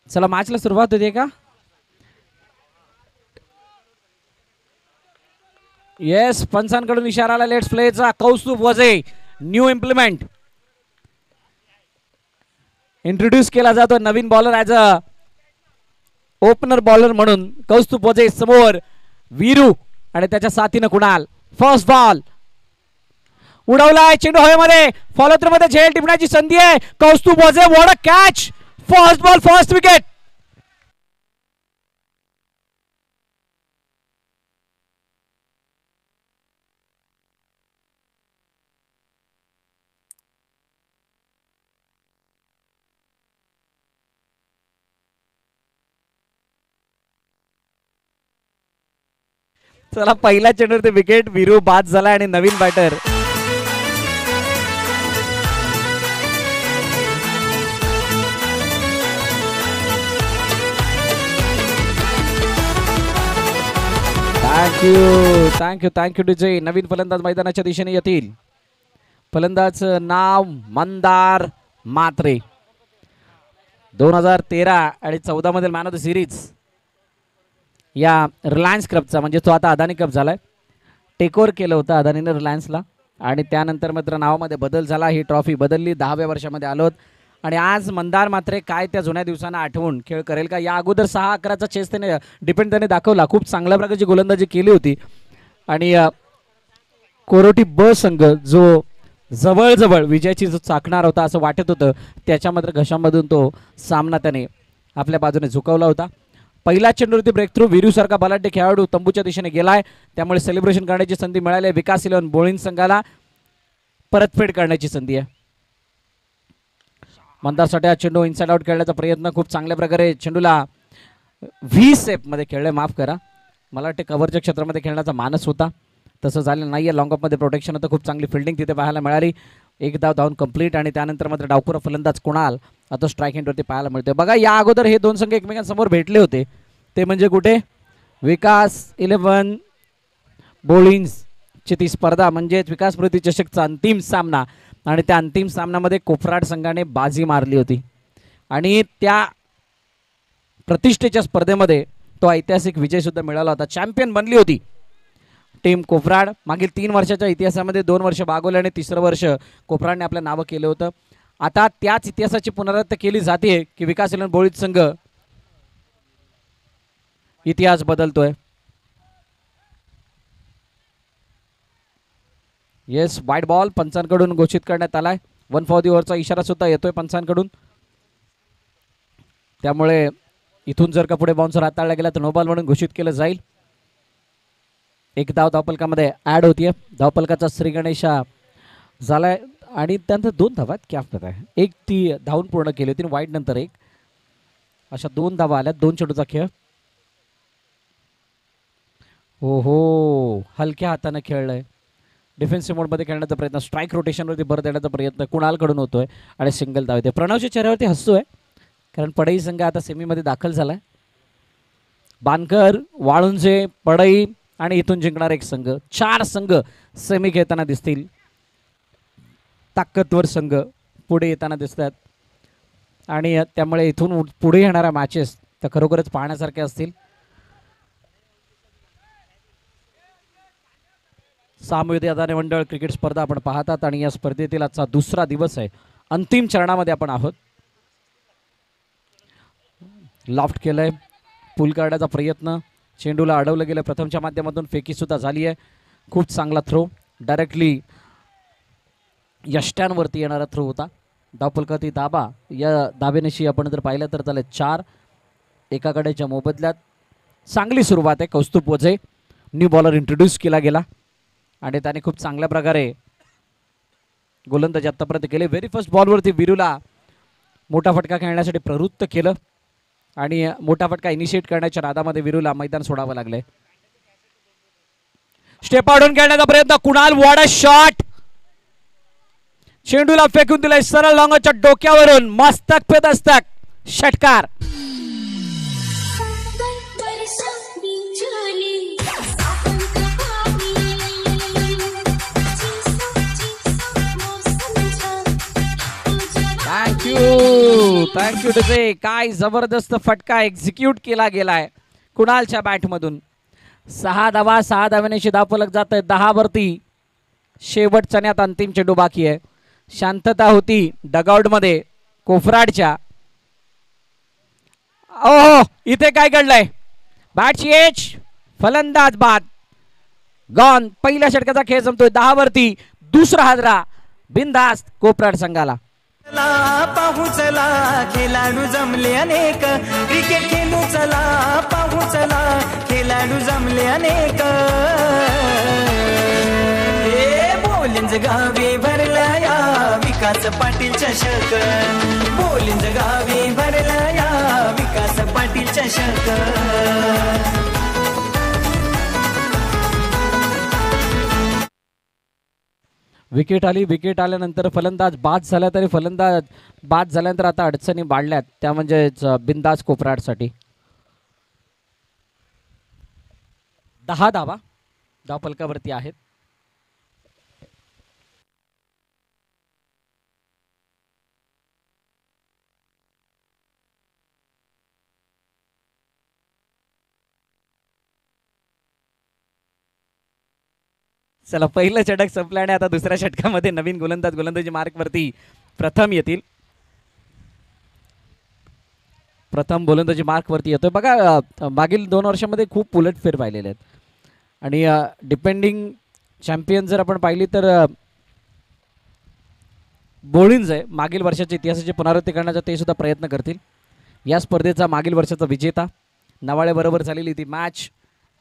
चला मॅचला सुरुवात होते का? येस, पंचांकडून इशारा आला लेट्स प्लेचा. कौस्तुभ वजे न्यू इम्प्लिमेंट इंट्रोड्यूस केला जातो नवीन bowler as a opener bowler म्हणून. कौस्तुभ वजे समोर वीरू आणि त्याच्या साथीनं कुणाल. फर्स्ट बॉल उडवलाय, चेंडू हवेमध्ये, फॉलो थ्रू मध्ये झेल टिपण्याची संधी आहे. कौस्तुभ वजे what a catch. First ball first wicket. चला पहिल्या चेंडूवर ते विकेट. वीरू बाद झाला आणि नवीन बॅटर थँक्यू डीजे. नवीन फलंदाज मैदानाच्या दिशेने येतील. फलंदाज नाव मंदार म्हात्रे. 2013 आणि 14 मधील मॅन ऑफ द सिरीज या रिलायन्स कपचा, म्हणजे तो आता अदानी कप झालाय. टेक ओव्हर केलं होतं अदानीने रिलायन्सला आणि त्यानंतर मात्र नावामध्ये बदल झाला. ही ट्रॉफी बदलली. 10व्या वर्षामध्ये आलोत आणि आज मंदार मात्रे काय त्या जुन्या दिवसांना आठवून खेळ करेल का? या अगोदर 6-11चा चेस त्याने दाखवला. खूप चांगल्या प्रकारची गोलंदाजी केली होती आणि कोरोटी ब संघ जो जवळजवळ विजयाची जो चाकणार होता असं वाटत होतं, त्याच्या मात्र घशामधून तो सामना त्याने आपल्या बाजूने झुकवला होता. पहिला चेंडूवरती ब्रेक थ्रू. वीरू सारखा बलाढ्य खेळाडू तंबूच्या दिशेने गेलाय, त्यामुळे सेलिब्रेशन करण्याची संधी मिळाली. विकास 11 बोळीन संघाला परतफेड करण्याची संधी आहे. मंदारसाठी हा चेंडू इनसाइड आउट खेळण्याचा प्रयत्न. खूप चांगल्या प्रकारे चेंडूला व्ही सेप मध्ये खेळले. माफ करा, मला वाटते कव्हरच्या क्षेत्रामध्ये खेळण्याचा मानस होता, तसं झालं नाहीये. लॉंग ऑफ मध्ये प्रोटेक्शन होतं. खूप चांगली फिल्डिंग तिथे पाहायला मिळाली. एक धाव धावून कंप्लीट आणि त्यानंतर मात्र डावखुरा फलंदाज कुणाल आता स्ट्राईक एंडवरती पाहायला मिळतोय. बघा या अगोदर हे दोन संघ एकमेकांसमोर भेटले होते, ते म्हणजे कुठे? विकास 11 बोळींची ती स्पर्धा म्हणजेच विकास स्मृती चषकचा अंतिम सामना आणि त्या अंतिम सामन्यामध्ये कोफराड संघाने बाजी मारली होती आणि त्या प्रतिष्ठेच्या स्पर्धेमध्ये तो ऐतिहासिक विजय सुद्धा मिळाला होता. चॅम्पियन बनली होती टीम कोफराड. मागील 3 वर्षाच्या इतिहासामध्ये 2 वर्ष बागवले आणि 3रं वर्ष कोफराडने आपलं नावं केलं होतं. आता त्याच इतिहासाची पुनरावृत्ती केली जाते की विकास 11 बोळीत संघ इतिहास बदलतोय. येस, वाईट बॉल पंचांकडून घोषित करण्यात आलाय. 1 फॉर द ओव्हरचा इशारा सुद्धा येतोय पंचांकडून. त्यामुळे इथून जर का पुढे बाउन्सर हाताळला गेला तर नो बॉल म्हणून घोषित केलं जाईल. एक धाव धावपलकामध्ये ऍड होतीये. धावपलकाचा श्री गणेशा झालाय आणि त्यानंतर 2 धावा. क्या बात आहे. एक ती धावून पूर्ण केली होती, वाईट नंतर एक, अशा 2 धावा आल्या. 2 चेंडूचा खेळ. हो, हलक्या हाताने खेळलंय. डिफेन्सिव्ह मोडमध्ये खेळण्याचा प्रयत्न, स्ट्राईक रोटेशनवरती भर देण्याचा प्रयत्न कुणालकडून होतोय आणि सिंगल धाव येते. प्रणवच्या चेहऱ्यावरती हसतोय कारण पडई संघ आता सेमीमध्ये दाखल झालाय. बानकर, वाळुंजे, पडई आणि इथून जिंकणार एक संघ. 4 संघ सेमी खेळताना दिसतील. ताकदवर संघ पुढे येताना दिसतात आणि त्यामुळे इथून पुढे येणाऱ्या मॅचेस त्या खरोखरच पाहण्यासारख्या असतील. सामूहिक अदानी मंडळ क्रिकेट स्पर्धा आपण पाहतात आणि या स्पर्धेतील आजचा 2रा दिवस आहे. अंतिम चरणामध्ये आपण आहोत. लॉफ्ट केलंय, पुल काढण्याचा प्रयत्न, चेंडूला अडवलं गेलं. प्रथमच्या माध्यमातून फेकी सुद्धा झाली आहे. खूप चांगला थ्रो, डायरेक्टली यष्ट्यांवरती येणारा थ्रो होता. धावपलकाती दाबा. या दाबेनिशी आपण जर पाहिलं तर त्याला 4 एकाकडेच्या मोबदल्यात. चांगली सुरुवात आहे. कौस्तुभ वजे न्यू बॉलर इंट्रोड्यूस केला गेला आणि त्याने खूप चांगल्या प्रकारे गोलंदाजी आतापर्यंत केले. व्हेरी फर्स्ट बॉलवरती वीरूला मोठा फटका खेळण्यासाठी प्रवृत्त केलं आणि मोठा फटका इनिशिएट करण्याच्या नादामध्ये वीरूला मैदान सोडावं लागलंय. स्टेप आउट खेळण्याचा प्रयत्न. Kunal, what a shot. चेंडूला फेकून दिलाय सरळ लॉंगच्या डोक्यावरून. मस्तक पे दस्तक, षटकार. Thank you DJ. काय जबरदस्त फटका एक्झिक्यूट केला गेलाय कुणालच्या बॅटमधून. 6 धावा, 6 धाव्याने धावफलक जात आहे 10 वरती. शेवटच्या न्यात अंतिम चेंडू बाकी आहे. शांतता होती डगआउटमध्ये कोफराडच्या. ओहो, इथे काय घडलंय? बॅटची एज, फलंदाज बाद. गॉन. पहिल्या षटकाचा खेळ संपतोय 10 वरती. दुसरा हादरा बिनधास्त कोफराड संघाला. पाहू चला खेळाडू जमले अनेक, क्रिकेट खेळू चला पाहू चला खेळाडू जमले अनेक. बोलिंज गावी भरला या विकास पाटील चषक, बोलिंज गावी भरला या विकास पाटील चषक. विकेट आली. विकेट आल्यानंतर फलंदाज बाद झाला, तरी फलंदाज बाद झाल्यानंतर आता अडचणी वाढल्यात, त्या म्हणजेच बिनधास्त कोफराडसाठी. 10 धावा धावफलकावरती आहेत. चला, पहिलं षटक संपलं आणि आता दुसऱ्या षटकामध्ये नवीन गोलंदाज गोलंदाजी मार्कवरती प्रथम येतील. प्रथम गोलंदाजी मार्कवरती येतोय. बघा, मागील 2 वर्षामध्ये खूप उलटफेर पाहिलेले आहेत आणि डिपेंडिंग चॅम्पियन जर आपण पाहिली तर बोलिंज आहे. मागील वर्षाच्या इतिहासाची पुनरावृत्ती करण्याचा ते सुद्धा प्रयत्न करतील. या स्पर्धेचा मागील वर्षाचा विजेता नवाळेबरोबर झालेली ती मॅच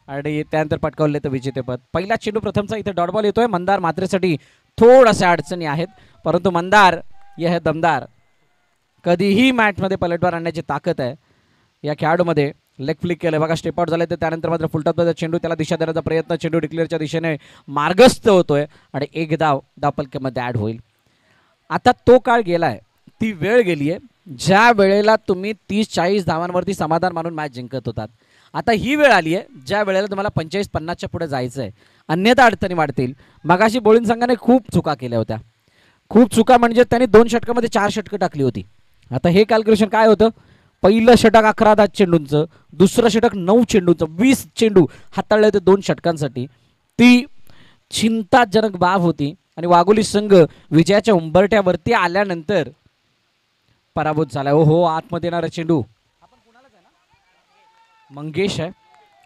आणि त्यानंतर पटकावले तर विजेतेपद. पहिला चेंडू प्रथमचा इथे डॉट बॉल येतोय. मंदार मात्रेसाठी थोड्याशा अडचणी आहेत, परंतु मंदार यह है दमदार. कधीही मॅचमध्ये पलटवार आणण्याची ताकद आहे या खेळाडूमध्ये. लेग फ्लिक केलं बघा, स्टेप आउट झाले तर त्यानंतर मात्र फुलटॉपचा चेंडू, त्याला दिशा देण्याचा प्रयत्न, चेंडू डिक्लेअरच्या दिशेने मार्गस्थ होतोय आणि एक धाव धावफलकामध्ये ॲड होईल. आता तो काळ गेलाय, ती वेळ गेली आहे ज्या वेळेला तुम्ही 30-40 धावांवरती समाधान मानून मॅच जिंकत होतात. आता ही वेळ आली आहे ज्या वेळेला तुम्हाला 45-50च्या पुढे जायचं आहे, अन्यथा अडचणी वाढतील. मगाशी बोलिंग संघाने खूप चुका केल्या होत्या. खूप चुका म्हणजे त्यांनी 2 षटकामध्ये 4 षटकं टाकली होती. आता हे कॅल्क्युलेशन काय होतं? पहिलं षटक 11 चेंडूंचं, दुसरं षटक 9 चेंडूंचं, 20 चेंडू हाताळले होते 2 षटकांसाठी. ती चिंताजनक बाब होती आणि वाघोली संघ विजयाच्या उंबरठ्यावरती आल्यानंतर पराभूत झाला. हो, आतमध्ये येणारा चेंडू मंगेश आहे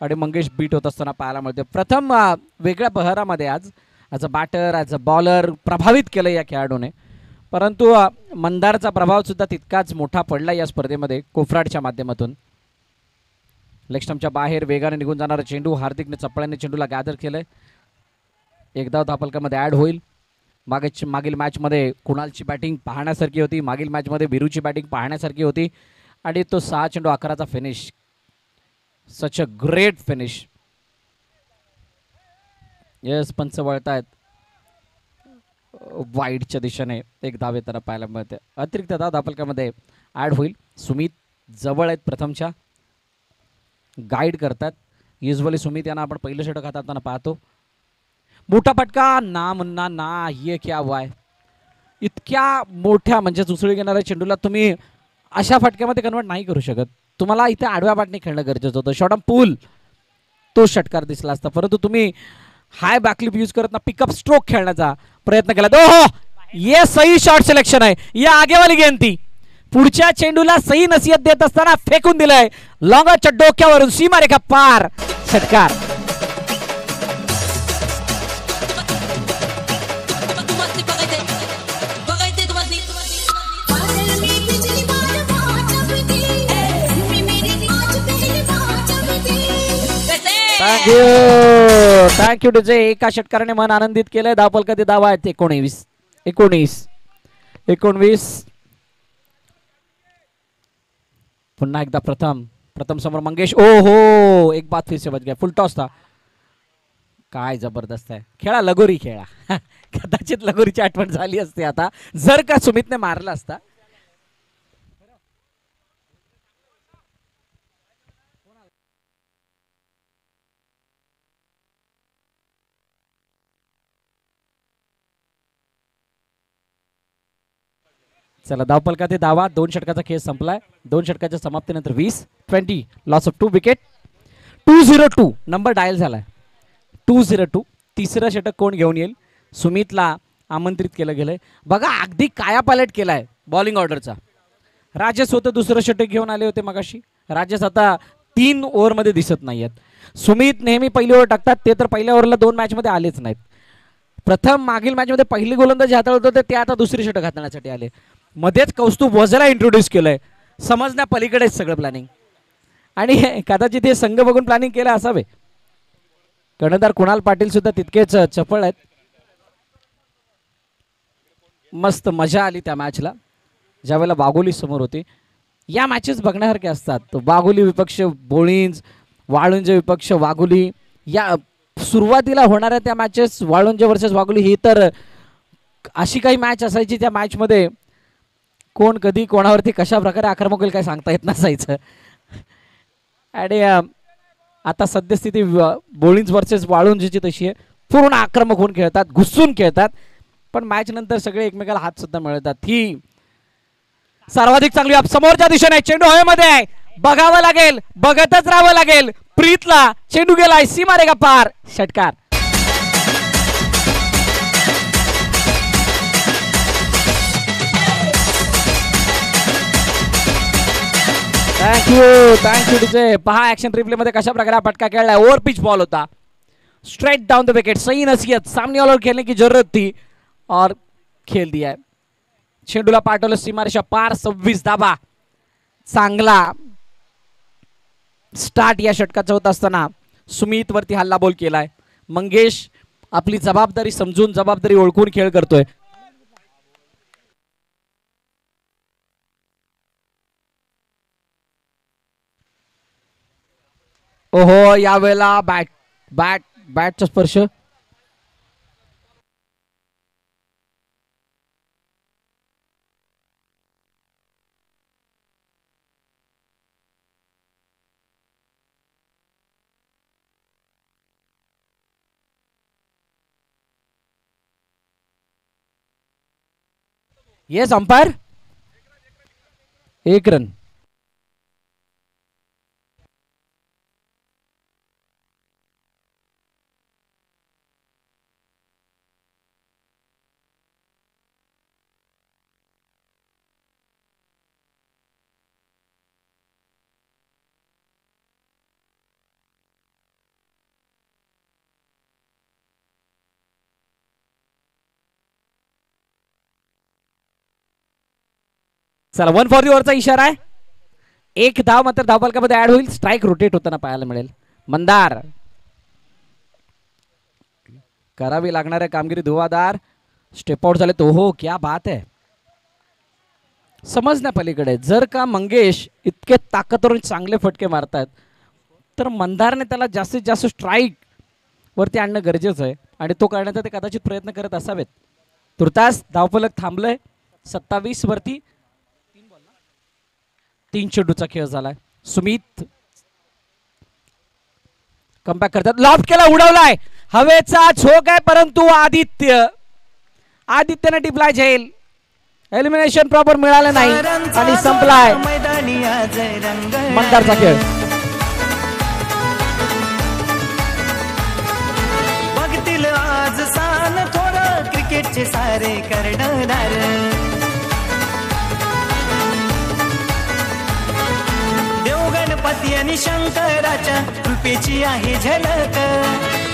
आणि मंगेश बीट होत असताना पाहायला मिळते. प्रथम वेगळ्या बहरामध्ये आज as a batter, as a bowler प्रभावित केलं या खेळाडूने, परंतु मंदारचा प्रभाव सुद्धा तितकाच मोठा पडला या स्पर्धेमध्ये कोफराडच्या माध्यमातून. लेग स्टंपच्या बाहेर वेगाने निघून जाणारा चेंडू, हार्दिकने चपळ्याने चेंडूला गॅदर केलंय. एकदा धावफलकामध्ये ॲड होईल. मागील मॅचमध्ये कुणालची बॅटिंग पाहण्यासारखी होती, मागील मॅचमध्ये बिरूची बॅटिंग पाहण्यासारखी होती आणि तो 6 चेंडू 11चा finish, such a great finish. Yes, पंच वळतायत वाईडच्या दिशेने, एक धाव येताना पाहायला मिळते. अतिरिक्त धाव धावफलकामध्ये ॲड होईल. सुमित जवळ आहेत प्रथमच्या, गाईड करतात. युजली सुमित यांना आपण पहिलं षटक हाताळताना पाहतो. मोठा फटका, ना मुन्ना ना, ये क्या हुआ है? इतक्या मोठ्या म्हणजे उसळी घेणाऱ्या चेंडूला तुम्ही अशा फटक्यामध्ये कन्वर्ट नाही करू शकत. तुम्हाला इथे आडव्या बाटने खेळणं गरजेचं होतं. शॉर्ट पूल तो षटकार दिसला असता, परंतु तुम्ही हाय बॅकलिप यूज करत ना पिकअप स्ट्रोक खेळण्याचा प्रयत्न केला. ओहो, ये सही शॉट सिलेक्शन आहे. या आगे वाली गेंद ती पुढच्या चेंडूला सही नसीहत देत असताना फेकून दिलाय लॉंगच्या डोक्यावरून, सीमारेखा पार षटकार. Thank you DJ. एका षटकाराने मन आनंदित केलंय. धावफलकातील धावा आहेत 19. पुन्हा एकदा प्रथम समोर मंगेश. ओ हो, एक बात फिर से बच गया. फुल टॉस था. काय जबरदस्त आहे. खेळा, लगोरी खेळा. कदाचित लगोरीची आठवण झाली असते आता जर का सुमितने मारला असता. चला धावपलका ते धावा. 2 षटकाचा खेळ संपलाय. 2 षटकाच्या समाप्तीनंतर 20 loss of 2 wicket. 202 number dial झालाय. 202 तिसरं षटक कोण घेऊन येईल? सुमितला आमंत्रित केलं गेलंय. बघा अगदी कायापालट केलाय बॉलिंग ऑर्डरचा. राजेश होतं दुसरं षटक घेऊन आले होते मगाशी. राजेश आता 3 ओव्हरमध्ये दिसत नाहीयेत. सुमित नेहमी पहिली ओव्हर टाकतात, ते तर पहिल्या ओव्हरला 2 मॅचमध्ये आलेच नाहीत. प्रथम मागील मॅचमध्ये पहिली गोलंदाजी हाताळत होते, ते आता दुसरी षटक हाताळण्यासाठी आले. मध्येच कौस्तुभ वझेला इंट्रोड्यूस केलंय. समजण्या पलीकडेच सगळं प्लॅनिंग. आणि कदाचित हे संघ बघून प्लॅनिंग केलं असावे. कर्णधार कुणाल पाटील सुद्धा तितकेच चपळ आहेत. मस्त मजा आली त्या मॅचला ज्यावेळेला वाघोली समोर होते. या मॅचेस बघण्यासारखे असतात. वाघोली विपक्ष बोळिंज, वाळुंज विपक्ष वाघोली. या सुरुवातीला होणाऱ्या त्या मॅचेस वाळुंज वर्सेस वाघोली ही तर अशी काही मॅच असायची त्या मॅचमध्ये कोण कधी कोणावरती कशा प्रकारे आक्रमक होईल काय सांगता येत नसायचं. आणि आता सद्यस्थिती बोळिंज वर्सेस वाळुंजची तशी आहे. पूर्ण आक्रमक होऊन खेळतात, घुसून खेळतात, पण मॅच नंतर सगळे एकमेकाला हात सुद्धा मिळतात. ही सर्वाधिक चांगली समोरच्या दिशेने चेंडू हवेमध्ये आहे. बघावं लागेल, बघतच राहावं लागेल. प्रीतला चेंडू गेलाय सीमारेखा पार. षटकार. Thank you DJ. पहा ऍक्शन रिप्ले मध्ये कशा प्रकारे फटका खेळलाय. ओव्हर पिच बॉल होता, स्ट्रेट डाउन द विकेट. सही नसीहत, सामने वालों खेलने की जरूरत थी और खेल दिया है. चेंडूला पाठवलं सीमारेषा पार. 26 धाबा. चांगला स्टार्ट या षटकाचा होत असताना सुमित वरती हल्ला बोल केलाय. मंगेश आपली जबाबदारी समजून, जबाबदारी ओळखून खेळ करतोय. ओहो, यावेळेला बॅटचा स्पर्श. Yes umpire, 1 run. चला 1 फॉर दी ओव्हरचा इशारा आहे. 1 धाव मात्र धावफलकामध्ये ऍड होईल. स्ट्राईक रोटेट होताना पाहायला मिळेल. मंदार करावी लागणाऱ्या कामगिरी धुवाधार. स्टेप आउट झाले तो. हो क्या बात आहे. समजण्या पलीकडे. जर का मंगेश इतके ताकदवर चांगले फटके मारतात तर मंदारने त्याला जास्तीत जास्त स्ट्राईक वरती आणणं गरजेचं आहे आणि तो करण्याचा ते कदाचित प्रयत्न करत असावेत. तुर्तास धावफलक थांबलंय 27 वरती. 3 चेंडूचा खेळ झालाय. सुमित कमबॅक करतात. लॉफ्ट केला, उडवलाय. हवेचा झोक आहे परंतु आदित्यने टिपलाय झेल. एलिमिनेशन प्रॉपर मिळालं नाही आणि संपलाय मंदारचा खेळ. बघतील आज सान थोडं क्रिकेटचे सारे कर्णधार. देवगणपती आणि शंकराच्या कृपेची आहे झलक.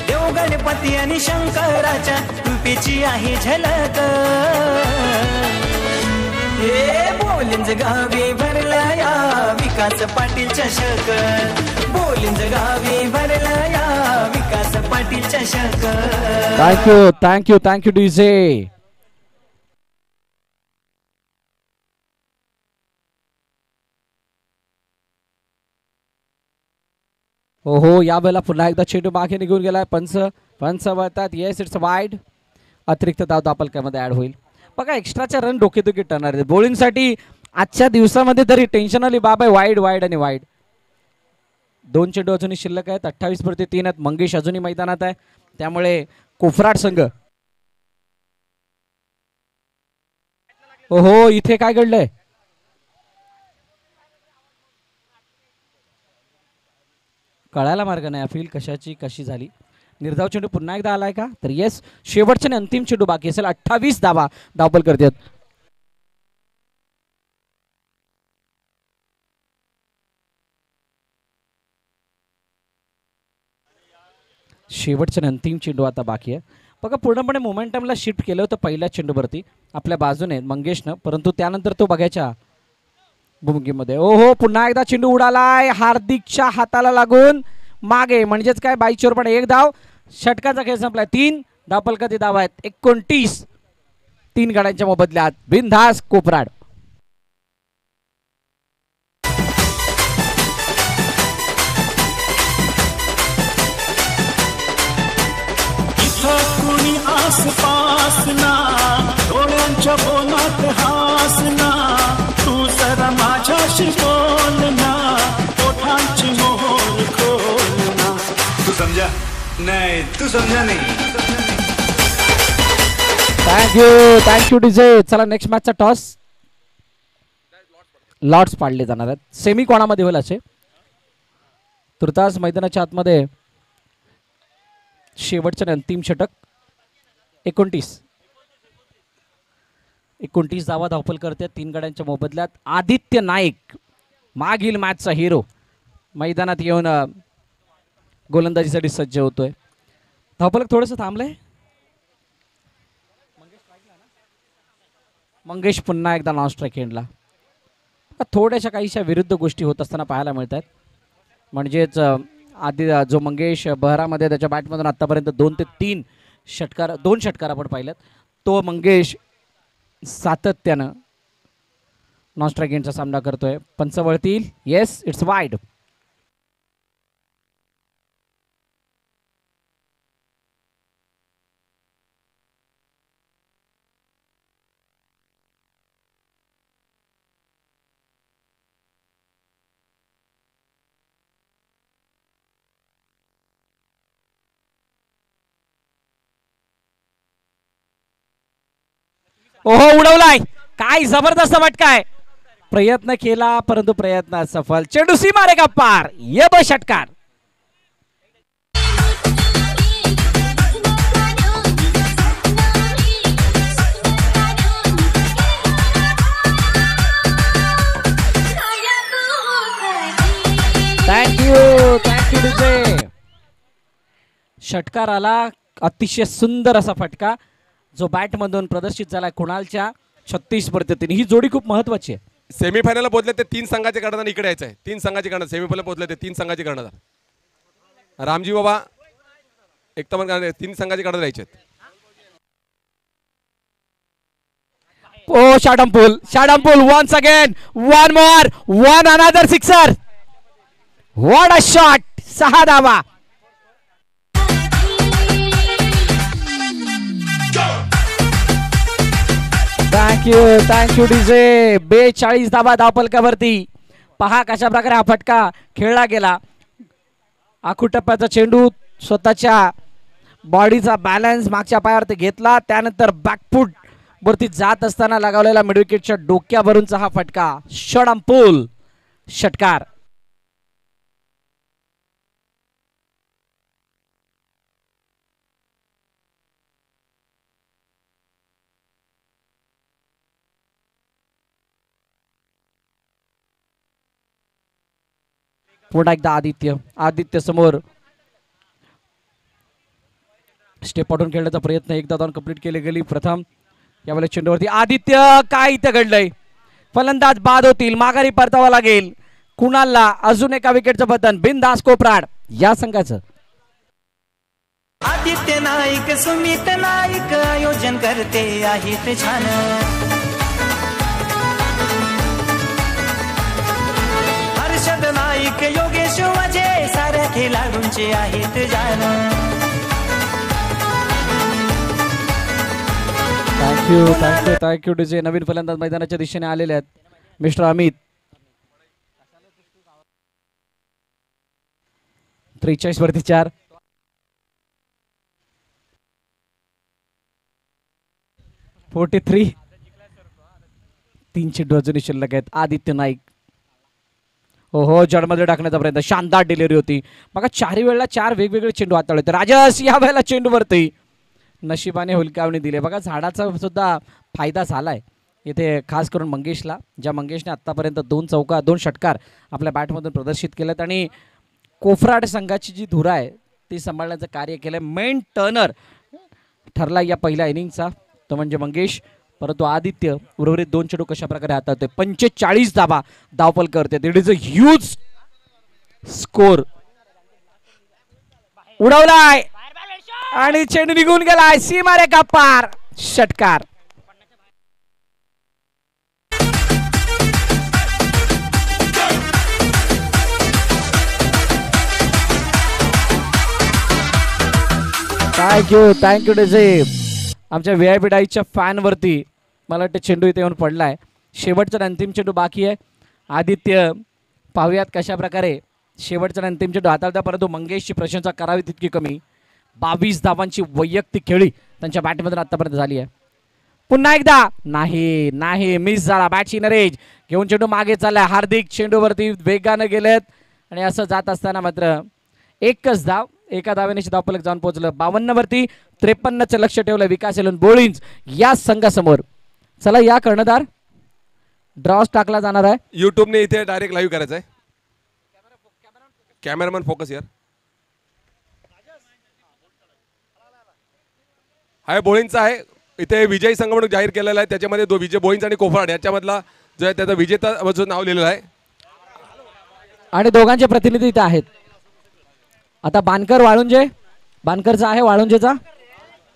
देवगणपती आणि शंकराच्या कृपेची आहे झलक. हे बोलिंज गावी भरला या विकास पाटील चषक. बोलिंज गावी भरला या विकास पाटील चषक. Thank you DJ. ओहो, या वेळेला पुन्हा एकदा चेंडू मागे निघून गेलाय. पंच वळतात. Yes, it's wide. अतिरिक्त धाव धावफलकामध्ये ऍड होईल. बघा एक्स्ट्राच्या रन डोकेदुखी ठरणार आहेत बॉलिंगसाठी. आजच्या दिवसामध्ये तरी टेन्शन आली बाब आहे. वाईड आणि वाईड. 2 चेंडू अजूनही शिल्लक आहेत. 28 वरती 3 आहेत. मंगेश अजूनही मैदानात आहे, त्यामुळे कोफराट संघ ओहो इथे काय घडलंय? कळायला मार्ग नाही अपील कशाची कशी झाली. निर्धाव चेंडू पुन्हा एकदा आलाय का? तर येस, शेवटच्या आणि अंतिम चेंडू बाकी असेल. 28 धावा धावपल करतात. शेवटच्या आणि अंतिम चेंडू आता बाकी आहे. बघा पूर्णपणे मोमेंटमला शिफ्ट केलं होतं पहिल्या चेंडूवरती आपल्या बाजूने मंगेशनं, परंतु त्यानंतर तो बघायच्या भूमिकेमध्ये ओहो पुन्हा एकदा चेंडू उडालाय हार्दिकच्या हाताला लागून मागे, म्हणजेच काय 22 पण एक धाव. षटकाचा खेळ संपलाय. 3 धावपलकाची धाव आहेत. 29 3 गाड्यांच्या मोबदल्यात बिनधास कोपराड. कुणी आसपास ना डोळ्यांच्या बोलात हासना तू जरा माझ्याशी बोल ना ओठांची मोहर खोल ना. तू समझा नहीं, तू समझा नहीं. Thank you DJ. चला नेक्स्ट मॅचचा टॉस लॉट्स पाडले जाणार आहेत. सेमी कोणामध्ये होईल असे तुर्तास मैदानाच्या आतमध्ये शेवटच्या अंतिम षटक. 29 धावा धावपल करते 3 गाड्यांच्या मोबदल्यात. आदित्य नाईक मागील मॅचचा हिरो मैदानात येऊन गोलंदाजीसाठी सज्ज होतोय. धावपलक थोडंसं थांबलंय. मंगेश पुन्हा एकदा नॉन स्ट्राईक एंडला. थोड्याशा काहीशा विरुद्ध गोष्टी होत असताना पाहायला मिळत आहेत. म्हणजेच आधी जो मंगेश बहरामध्ये त्याच्या बॅटमधून आतापर्यंत 2 ते 3 षटकार 2 षटकार आपण पाहिलेत, तो मंगेश सातत्यानं नॉन स्ट्राईक एंडचा सामना करतोय. पंच वळतील. Yes it's wide. ओहो उडवलाय. काय जबरदस्त फटकाय. प्रयत्न केला परंतु प्रयत्न सफल. चेंडू सीमा रेखा पार. ये बो षटकार. Thank you DJ. षटकार आला. अतिशय सुंदर असा फटका जो बॅटमधून प्रदर्शित झाला कुणालच्या 36 पद्धतीने. ही जोडी खूप महत्वाची आहे. सेमीफायनलला पोहोचले ते 3 संघाचे कर्णधार इकडे यायचं आहे. 3 संघाचे कर्णधार सेमीफायनल पोहोचले ते 3 संघाचे कर्णधार. रामजी बाबा एकता 3 संघाचे कर्णधार यायचे आहेत. ओ शाडमपूल once again, one more, one another sixer. What a shot. 6 धावा. Thank you DJ. 42 धावा धावपलकावरती. पहा कशा प्रकारे हा फटका खेळला गेला. आखू टप्प्याचा चेंडू स्वतःच्या बॉडीचा बॅलन्स मागच्या पायावरती घेतला, त्यानंतर बॅकफूट वरती जात असताना लगावलेला मिडविकेटच्या डोक्यावरूनचा हा फटका. षडंपूल षटकार. पुन्हा एकदा आदित्य समोर स्टेप पाठवून खेळण्याचा प्रयत्न. एकदा दोन कंप्लीट केले गेली. प्रथम यावेळेस चेंडूवरती आदित्य. काय इथं घडलंय. फलंदाज बाद होतील. माघारी परतावा लागेल. कुणालला अजून एका विकेटचं बदन. बिनधास कोपराड या संघाचं. आदित्य नाईक सुमित नाईक आयोजन करते आहेत छान. हर्षद नाईक योगेश वाजे साऱ्या खेळाडूंचे आहेत जाण. Thank you DJ. नवीन फलंदाज मैदानाच्या दिशेने आलेले आहेत मिस्टर अमित. 43 वरती 4. 3 चेंडू अजूनही शिल्लक आहेत. आदित्य नाईक, हो हो, जडमध्ये टाकण्याचा प्रयत्न, शानदार डिलिव्हरी होती. बघा 4 वेळेला 4 वेगवेगळे चेंडू हाताळले होते. राजस या वेळेला चेंडूवरती नशिबाने हुलकावणी दिली. बघा झाडाचा सुद्धा फायदा झालाय इथे, खास करून मंगेशला, ज्या मंगेशने आत्तापर्यंत 2 षटकार आपल्या बॅटमधून प्रदर्शित केलेत आणि कोफराड संघाची जी धुरा आहे ती सांभाळण्याचं कार्य केलं. मेन टर्नर ठरला या पहिल्या इनिंगचा तो म्हणजे मंगेश, परंतु आदित्य उर्वरित 2 चेंडू कशा प्रकारे हाताळते. 45 धावा धावपल करते. It is a huge score. उडवलाय आणि चेंडू निघून गेलाय सीमारेखा पार, षटकार. Thank you DJ. आमच्या VIP डाईच्या फॅनवरती मला वाटतं चेंडू इथे येऊन पडलाय. शेवटचा अंतिम चेंडू बाकी आहे. आदित्य पाहूयात कशा प्रकारे शेवटचा अंतिम चेंडू हाताळता, परंतु मंगेशची प्रशंसा करावी तितकी कमी. 22 धावांची वैयक्तिक खेळी त्यांच्या बॅटमधून आतापर्यंत झाली आहे. पुन्हा एकदा नाही मिस झाला. बॅटची नरेज घेऊन चेंडू मागे चाललाय. हार्दिक चेंडूवरती वेगानं गेलेत आणि असं जात असताना मात्र एकच धाव, एका धावेने धावफलक जाऊन पोहोचलं. 52 वरती 53चं लक्ष ठेवलं विकास एलन बोळिंज या संघासमोर. चला या कर्णधार, ड्रॉस टाकला जाणार आहे. युट्यूबने इथे डायरेक्ट लाईव्ह करायचं आहे. कॅमेरामॅन फोकस यार. हा बोळींचा आहे. इथे विजयी संघ म्हणून जाहीर केलेला आहे. त्याच्यामध्ये विजय बोळींज आणि कोफराड याच्यामधला जो आहे त्याचा विजेता नाव लिहिलेलं आहे आणि दोघांचे प्रतिनिधी इथे आहेत. आता बानकर वाळुंजे, बानकरचा आहे, वाळुंजेचा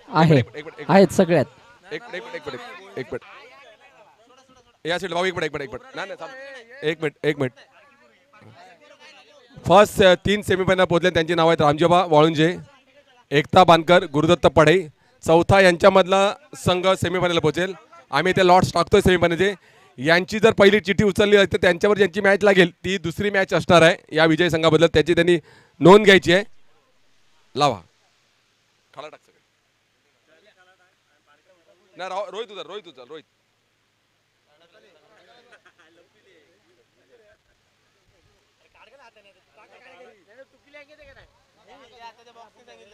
आहे, आहेत सगळ्यात. एक मिनिट या सीट भाऊ, एक मिनिट. फर्स्ट 3 सेमीफायनल पोहोचले. त्यांची नाव आहेत रामजोबा वाळुंजे, एकता बानकर, गुरुदत्त पढे. चौथा यांच्यामधला संघ सेमीफायनल पोहोचेल. आम्ही ते लॉट्स टाकतोय सेमीफायनलचे. यांची जर पहिली चिठी उचलली तर त्यांच्यावर ज्यांची मॅच लागेल ती दुसरी मॅच असणार आहे या विजय संघाबद्दल. त्याची त्यांनी नोंद घ्यायची आहे. लावा खाला टाक सगळे ना. रोहित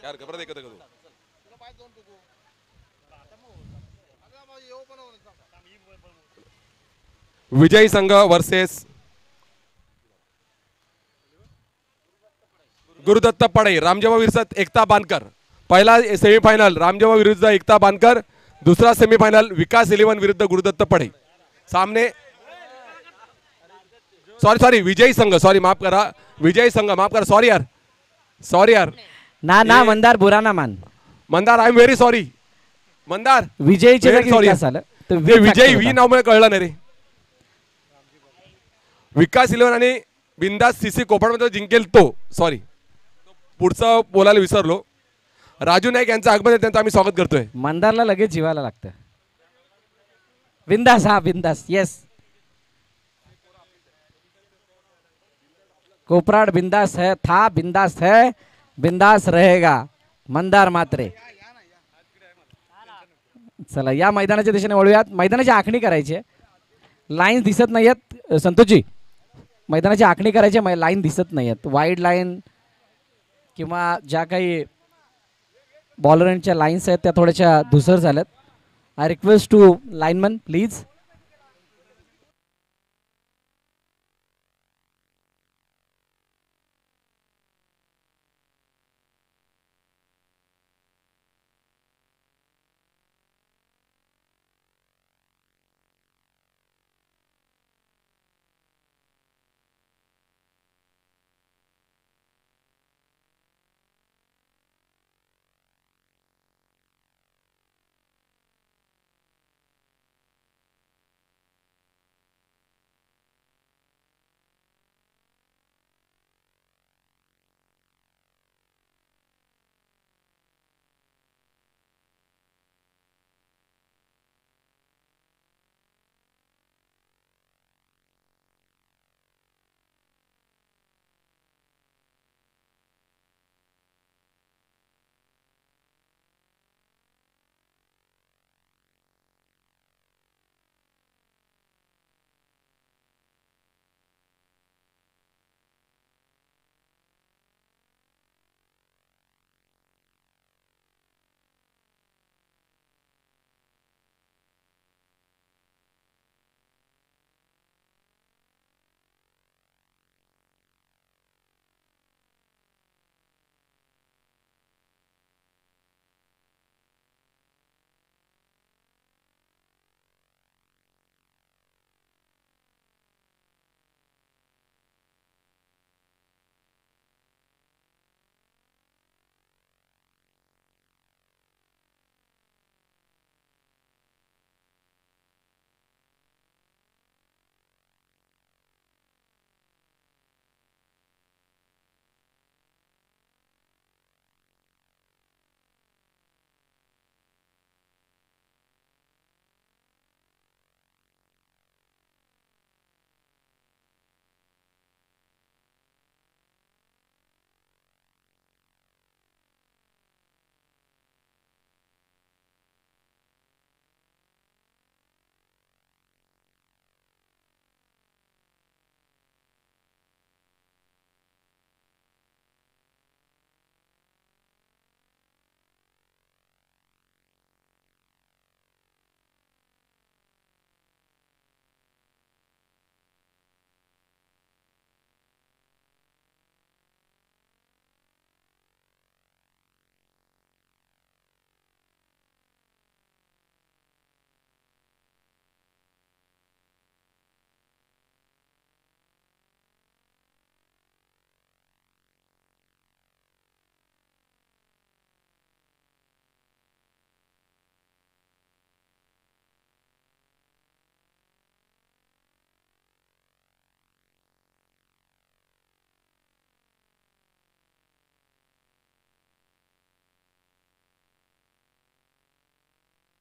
यार घबरा देखत तू. विजयी संघ वर्सेस गुरुदत्त पडे, रामजेवा विरुद्ध एकता बानकर. पहिला सेमीफायनल रामजेवा विरुद्ध एकता बानकर, दुसरा सेमीफायनल विकास 11 विरुद्ध गुरुदत्त पडे. सामने सॉरी विजयी संघ, सॉरी माफ करा, विजयी संघ माफ करा. सॉरी यार ना मंदार बुरा ना मान. Mandar I am very sorry. Mandar विजयीचे सॉरी ते विजयी वी नाव कळलं नाही रे. विकास 11 आणि बिंदास सीसी कोपरमध्ये जिंकेल तो. सॉरी पुढचं बोलायला विसरलो. राजू नाईक यांचं आगमन आहे, त्यांचं आम्ही स्वागत करतोय. मंदारला लगेच जीवाला लागतं. बिंदास, हा बिंदास, येस. कोपराड बिंदास है, था बिंदास है, बिंदास रहेगा मंदार मात्रे. चला या मैदानाच्या दिशेने वळूयात. मैदानाची आखणी करायची आहे. लाईन्स दिसत नाहीयेत संतोषजी, मैदानाची आखणी करायची. लाईन दिसत नाहीयेत. वाईड लाईन किंवा ज्या काही बॉलरांच्या लाईन्स आहेत त्या थोड्याशा धुसर झाल्यात. I request to lineman please.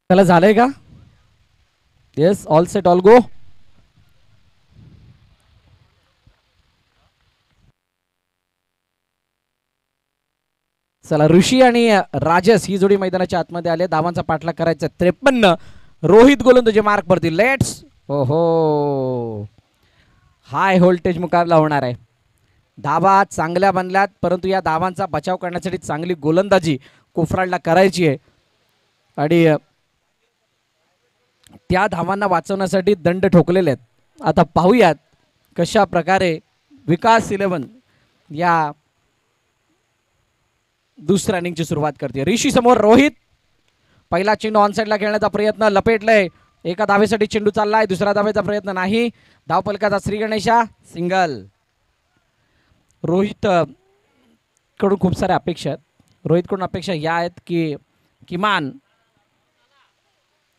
त्याला झालंय का? Yes, all set all go. चला, ऋषी आणि राजस ही जोडी मैदानाच्या आतमध्ये आले. धावांचा पाठलाग करायचा. 53. रोहित गोलंदाजी मार्क पडतील. लेट्स. हो, हाय व्होल्टेज मुकाबला होणार आहे. धावा चांगल्या बनल्यात, परंतु या धावांचा बचाव करण्यासाठी चांगली गोलंदाजी कोफराडला करायची आहे आणि त्या धावांना वाचवण्यासाठी दंड ठोकलेले आहेत. आता पाहूयात कशा प्रकारे विकास 11 या दुसऱ्या इनिंगची सुरुवात करते. ऋषी समोर रोहित. पहिला चेंडू ऑनसाइडला खेळण्याचा प्रयत्न, लपेटलंय. एका धावेसाठी चेंडू चाललाय, दुसऱ्या धावेचा प्रयत्न नाही. धावफलकाचा श्री गणेशा सिंगल. रोहित कडून खूप साऱ्या अपेक्षा आहेत. रोहितकडून अपेक्षा या आहेत की किमान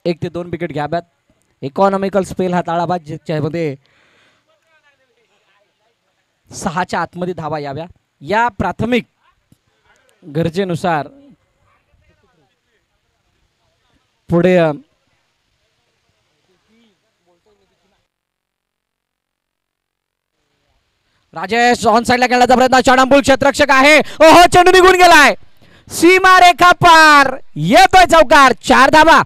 1 ते 2 विकेट घ्याव्यात. इकॉनॉमिकल स्पेल हाताळावा, ज्याच्यामध्ये 6च्या आतमध्ये धावा याव्या. या प्राथमिक गरजेनुसार पुढे राजेश ऑन साइडला खेळण्याचा प्रयत्न. चढांबूल क्षेत्ररक्षक आहे. ओहो, चेंडू निघून गेलाय. सीमा रेखा पार. येतोय चौकार. 4 धावा.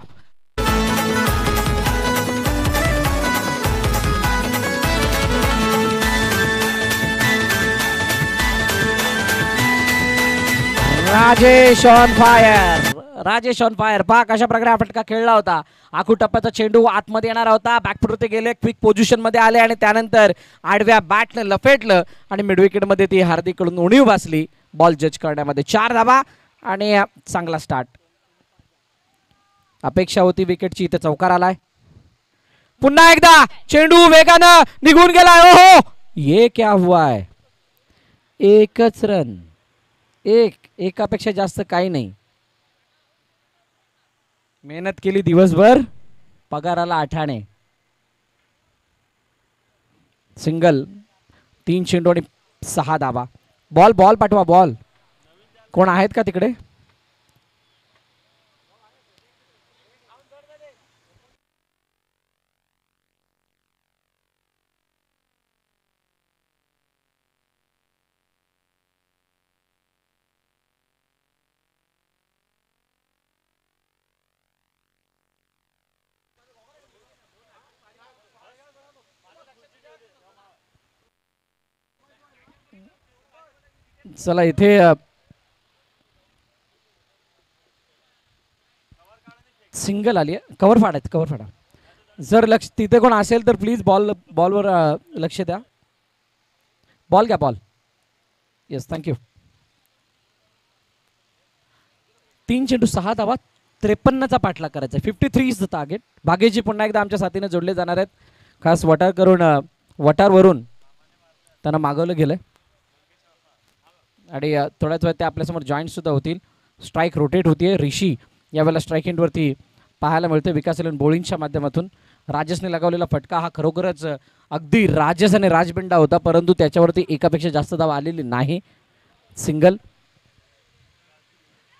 Rajesh on fire. Rajesh on fire. पहा कशा प्रकारे हा फटका खेळला होता. आखू टप्प्याचा चेंडू आतमध्ये येणार होता. बॅकफुटवरती गेले, क्विक पोझिशन मध्ये आले आणि त्यानंतर आडव्या बॅटने लपेटलं आणि मिड विकेट मध्ये ती हार्दिककडून उणीव बसली. बॉल जज करण्यामध्ये 4 धावा आणि चांगला स्टार्ट. अपेक्षा होती विकेटची, इथे चौकार आलाय. पुन्हा एकदा चेंडू वेगानं निघून गेलाय. ओहो, ये क्या हुआ है. एकच रन. एकापेक्षा जास्त काही नाही. मेहनत केली दिवसभर, पगाराला 8 आणे. सिंगल. 3 चेंडू आणि 6 धावा. बॉल पाठवा. बॉल कोण आहेत का तिकडे? चला, इथे सिंगल आली आहे. कव्हर फाडा. जर लक्ष तिथे कोण असेल तर प्लीज बॉलवर लक्ष द्या. बॉल घ्या. बॉल. Yes, thank you. 3 चेंडू 6 धावा. 53चा पाठलाग करायचा. 53 इज द टार्गेट. भाग्यजी पुन्हा एकदा आमच्या साथीने जोडले जाणार आहेत. खास वटारवरून त्यांना मागवलं गेलंय आणि थोड्याच वेळात ते आपल्यासमोर जॉईंट सुद्धा होतील. स्ट्राईक रोटेट होतीये. ऋषी यावेळेला स्ट्राईक एंडवरती पाहायला मिळते. विकास 11 बॉलिंगच्या माध्यमातून राजसने लगावलेला फटका हा खरोखरच अगदी राजस आणि राजबिंडा होता, परंतु त्याच्यावरती एकापेक्षा जास्त धाव आलेली नाही. सिंगल.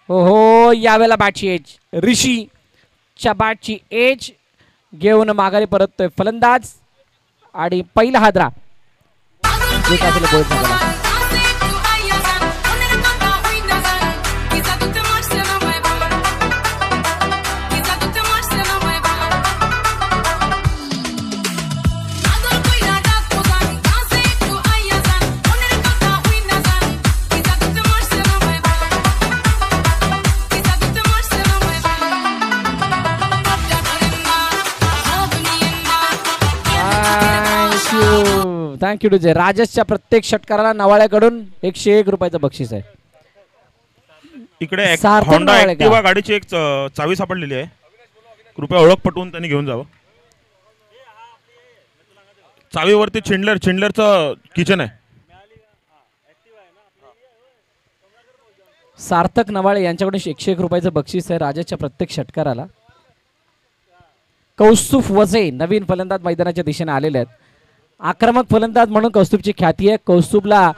हो, यावेळेला बॅटची एज. ऋषीच्या बॅटची एज घेऊन माघारी परततोय फलंदाज आणि पहिला हादरा थँक्यू टू जे. राजसच्या प्रत्येक षटकाराला नवाळ्याकडून 101 रुपयाचं बक्षीस आहे. इकडे होंडा ऍक्टिवा गाडीची एक चावी सापडलेली आहे. कृपया ओळख पटवून त्यांनी घेऊन जावं. चावीवरती छिंडलरचं किचन आहे. सार्थक नवाळे यांच्याकडून 101 रुपयाचं बक्षीस आहे राजसच्या प्रत्येक षटकाराला. कौस्तुभ वजे नवीन फलंदाज मैदानाच्या दिशेने आलेले आहेत. आक्रमक फलंदाज म्हणून कौस्तुभची ख्याती आहे. कौस्तुभला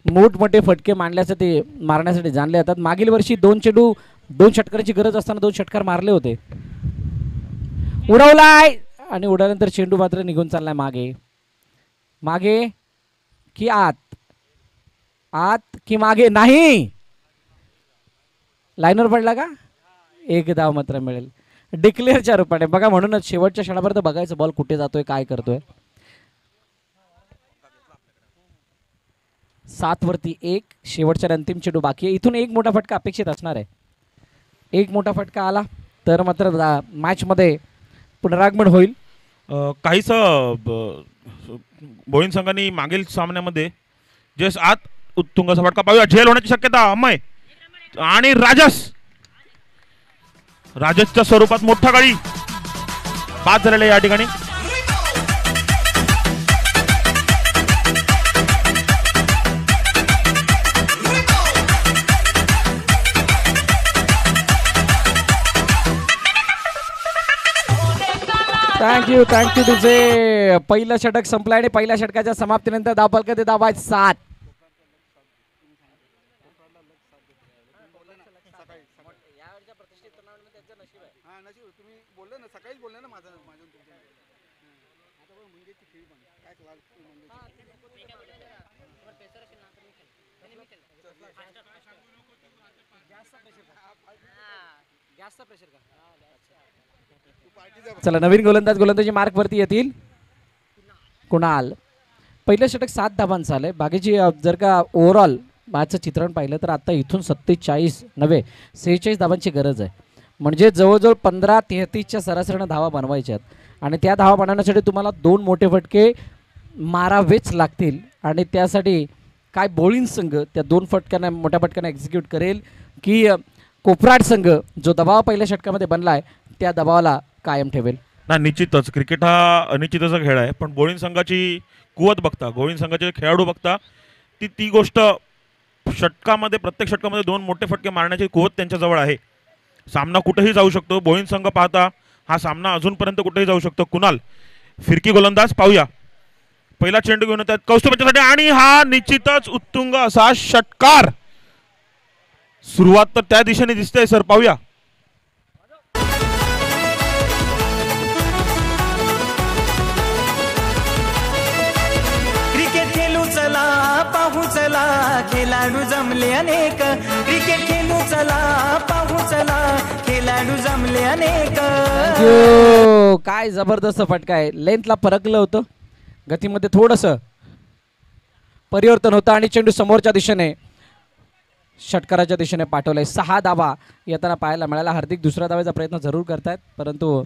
मोठमोठे फटके मारण्यासाठी जाणले जातात. मागील वर्षी 2 चेंडू 2 षटकाराची गरज असताना 2 षटकार मारले होते. उडवलाय आणि उडवल्यानंतर चेंडू मात्र निघून चाललाय मागे. मागे की आत, आत की मागे, नाही लाईनवर पडला का. एक धाव मात्र मिळेल डिक्लेअरच्या रूपाने. बघा म्हणूनच शेवटच्या क्षणापर्यंत बघायचं बॉल कुठे जातोय काय करतोय. 7 वरती 1, शेवटच्या अंतिम चेंडू बाकी आहे. इथून एक मोठा फटका अपेक्षित असणार आहे. एक मोठा फटका आला तर मात्र मॅच मध्ये पुनरागमन होईल. काहीच बोईन संघाने मागील सामन्यामध्ये जस आत उत्तुंगाचा फटका पाहूया. झेल होण्याची शक्यता अमय आणि राजसच्या स्वरूपात मोठा गाडी बाद झालेला या ठिकाणी. थँक्यू तुझे. पहिलं षटक संपलं आणि पहिल्या षटकाच्या समाप्तीनंतर धावफलकाचे धाव आहेत 7. चला नवीन गोलंदाजी मार्क वरती येतील. कुणाल. पहिलं षटक 7 धावांचं आलंय. बाकीची जर का ओव्हरऑल मॅचचं चित्रण पाहिलं तर आता इथून 46 धावांची गरज आहे. म्हणजे जवळजवळ 15-33च्या सरासरीनं धावा बनवायच्यात आणि त्या धावा बनवण्यासाठी तुम्हाला 2 मोठे फटके मारावेच लागतील. आणि त्यासाठी काय बोलिंग संघ त्या 2 फटक्यांना मोठ्या फटक्यांना एक्झिक्यूट करेल की कोपराड संघ जो दबाव पहिल्या षटकामध्ये बनलाय त्या दबावाला कायम ठेवेल. ना निश्चितच क्रिकेट हा अनिश्चितचा खेळ आहे. पण बोलिंग संघाची कुवत बघता, बोलिंग संघाचे खेळाडू बघता ती गोष्ट षटकामध्ये प्रत्येक षटकामध्ये 2 मोठे फटके मारण्याची कुवत त्यांच्याजवळ आहे. सामना कुठेही जाऊ शकतो. बोलिंग संघ पाहता हा सामना अजूनपर्यंत कुठेही जाऊ शकतो. कुणाल फिरकी गोलंदाज पाहूया. पहिला चेंडू घेऊन येतात कौस्तुभासाठी आणि हा निश्चितच उत्तुंग असा षटकार. सुरुवात तर त्या दिशेने दिसते सर. पाहूया. क्रिकेट खेळू चला, पाहू चला, खेळाडू जमले अनेक. क्रिकेट खेळू चला, पाहू चला, खेळाडू जमले अनेक. काय जबरदस्त फटका आहे. लेंथला परकलं होतं, गतीमध्ये थोडंसं परिवर्तन होतं आणि चेंडू समोरच्या दिशेने षटकाराच्या दिशेने पाठवलंय. 6 धावा येताना पाहायला मिळाला. हार्दिक दुसऱ्या धावाचा प्रयत्न जरूर करतायत परंतु